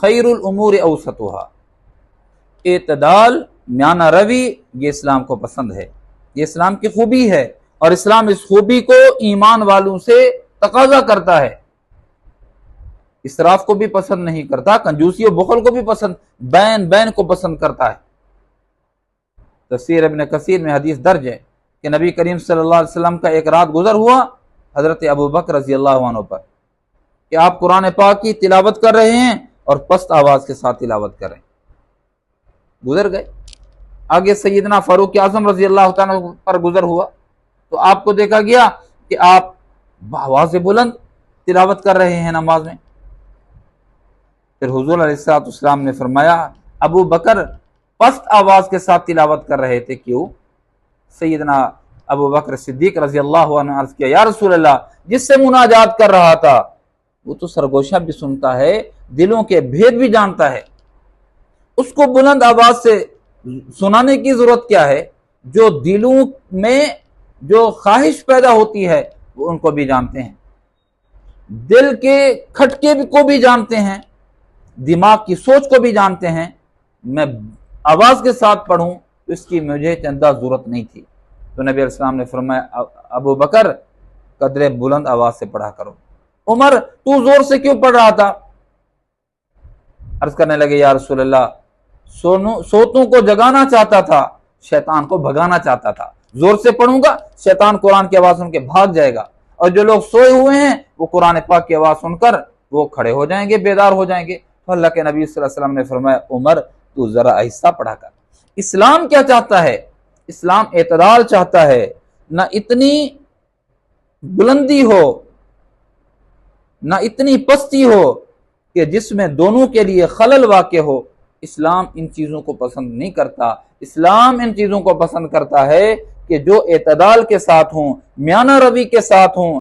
خیر الامور اوسطها، اعتدال، میانہ روی، یہ اسلام کو پسند ہے، یہ اسلام کی خوبی ہے، اور اسلام اس خوبی کو ایمان والوں سے تقاضا کرتا ہے۔ اسراف کو بھی پسند نہیں کرتا، کنجوسی و بخل کو بھی پسند، بین کو پسند کرتا ہے۔ تفسیر ابن کثیر میں حدیث درج ہے کہ نبی کریم صلی اللہ علیہ وسلم کا ایک رات گزر ہوا حضرت ابو بکر رضی اللہ عنہ پر کہ آپ قرآن پاک کی تلاوت کر رہے ہیں اور پست آواز کے ساتھ تلاوت کر رہے ہیں، گزر گئے۔ آگے سیدنا فاروق اعظم رضی اللہ تعالیٰ پر گزر ہوا تو آپ کو دیکھا گیا کہ آپ بآواز بلند تلاوت کر رہے ہیں نماز میں۔ پھر حضور علیہ السلام نے فرمایا ابو بکر پست آواز کے ساتھ تلاوت کر رہے تھے، کیوں؟ سیدنا ابو بکر صدیق رضی اللہ عنہ عرض کیا یا رسول اللہ، جس سے مناجات کر رہا تھا وہ تو سرگوشیاں بھی سنتا ہے، دلوں کے بھید بھی جانتا ہے، اس کو بلند آواز سے سنانے کی ضرورت کیا ہے؟ جو دلوں میں جو خواہش پیدا ہوتی ہے وہ ان کو بھی جانتے ہیں، دل کے کھٹکے کو بھی جانتے ہیں، دماغ کی سوچ کو بھی جانتے ہیں۔ میں آواز کے ساتھ پڑھوں تو اس کی مجھے چندہ ضرورت نہیں تھی۔ تو نبی علیہ السلام نے فرمایا ابو بکر قدر بلند آواز سے پڑھا کرو۔ عمر تو زور سے کیوں پڑھ رہا تھا؟ عرض کرنے لگے یا رسول اللہ، سوتوں کو جگانا چاہتا تھا، شیطان کو بھگانا چاہتا تھا، زور سے پڑھوں گا شیطان قرآن کی آواز سن کے بھاگ جائے گا، اور جو لوگ سوئے ہوئے ہیں وہ قرآن پاک کی آواز سن کر وہ کھڑے ہو جائیں گے، بیدار ہو جائیں گے۔ تو اللہ کے نبی صلی اللہ علیہ وسلم نے فرمایا عمر تو ذرا آہستہ پڑھا کر۔ اسلام کیا چاہتا ہے؟ اسلام اعتدال چاہتا ہے، نہ اتنی بلندی ہو نہ اتنی پستی ہو کہ جس میں دونوں کے لیے خلل واقع ہو۔ اسلام ان چیزوں کو پسند نہیں کرتا، اسلام ان چیزوں کو پسند کرتا ہے کہ جو اعتدال کے ساتھ ہوں، میانہ روی کے ساتھ ہوں۔